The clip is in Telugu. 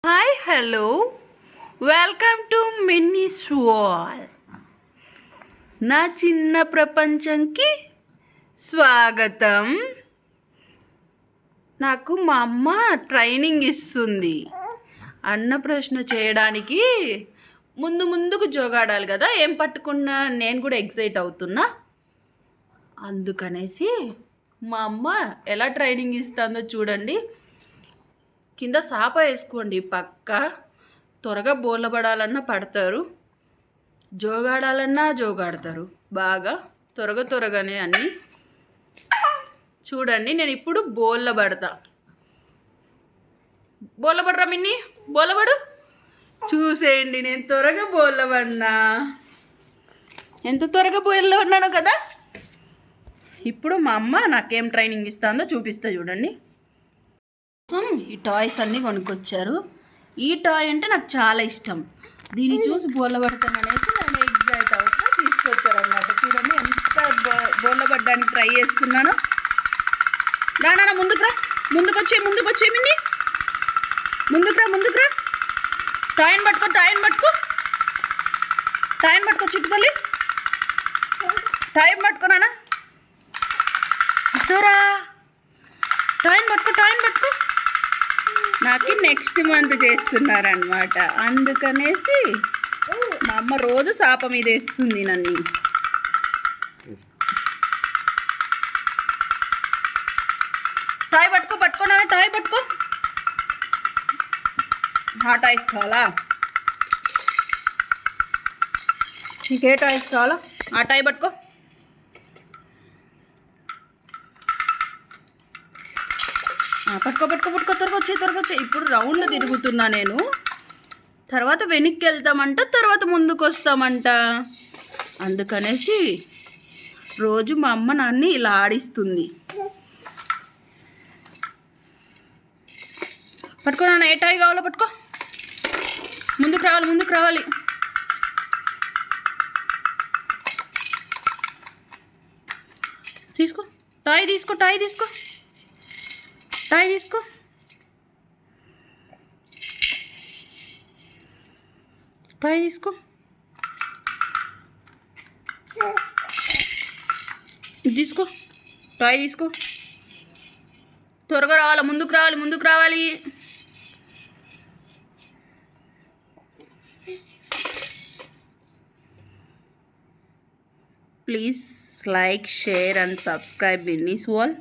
Hi hello welcome to Minnie's wall. నా చిన్న ప్రపంచంకి స్వాగతం. నాకు మా అమ్మ ట్రైనింగ్ ఇస్తుంది. అన్న ప్రశ్న చేయడానికి ముందుకు జోగాడాలి కదా, ఏం పట్టుకున్నా నేను కూడా ఎగ్జైట్ అవుతున్నా. అందుకనేసి మా అమ్మ ఎలా ట్రైనింగ్ ఇస్తుందో చూడండి. కింద సాప వేసుకోండి, పక్క త్వరగా బోర్లపడాలన్నా పడతారు, జోగాడాలన్నా జోగాడతారు. బాగా త్వరగానే అన్నీ చూడండి. నేను ఇప్పుడు బోర్ల పడతా. బోర్ల పడరా మిన్ని, బోర్ల పడు. చూసేయండి, నేను త్వరగా బోర్ల పడినా. ఎంత త్వరగా బోర్ల పడినానో కదా. ఇప్పుడు మా అమ్మ నాకేం ట్రైనింగ్ ఇస్తుందో చూపిస్తా చూడండి. ఈ టాయ్స్ అన్నీ కొనుక్కొచ్చారు. ఈ టాయ్ అంటే నాకు చాలా ఇష్టం. దీన్ని చూసి బోర్ల పడతాననేసి నేను ఎగ్జైట్ అవుతా తీసుకొచ్చారు అన్నమాట. చూడండి ఎంత బోర్ల పడ్డానికి ట్రై చేస్తున్నానో. దానా ముందుకొచ్చే మిన్ని, ముందుకురా. టాయ్ని పట్టుకో చిట్టుకల్లి. టాయ్ని పట్టుకో నాన్న, ఇద్దరా. టాయ్ని పట్టుకో. నాకు నెక్స్ట్ మంత్ చేస్తున్నారనమాట. అందుకనేసి మా అమ్మ రోజు సాప మీద వేస్తుంది నన్ను. టాయ్ పట్టుకోనా, టాయ్ పట్టుకో. ఆ టాయ్స్ కావాలా? నీకే టాయ్స్ కావాలా? ఆ టాయ్ పట్టుకో. పట్టుకో త్వరగా వచ్చే. ఇప్పుడు రౌండ్ తిరుగుతున్నా నేను. తర్వాత వెనక్కి వెళ్తామంట, తర్వాత ముందుకు వస్తామంట. అందుకనేసి రోజు మా అమ్మ నాన్ని ఇలా ఆడిస్తుంది. పట్టుకో నాన్న, ఏ టాయ్ కావాలో పట్టుకో. ముందుకు రావాలి. తీసుకో టాయ్ తీసుకో. టాయ్ తీసుకో. త్వరగా రావాలి, ముందుకు రావాలి. Please like, share and subscribe Minnie's wall.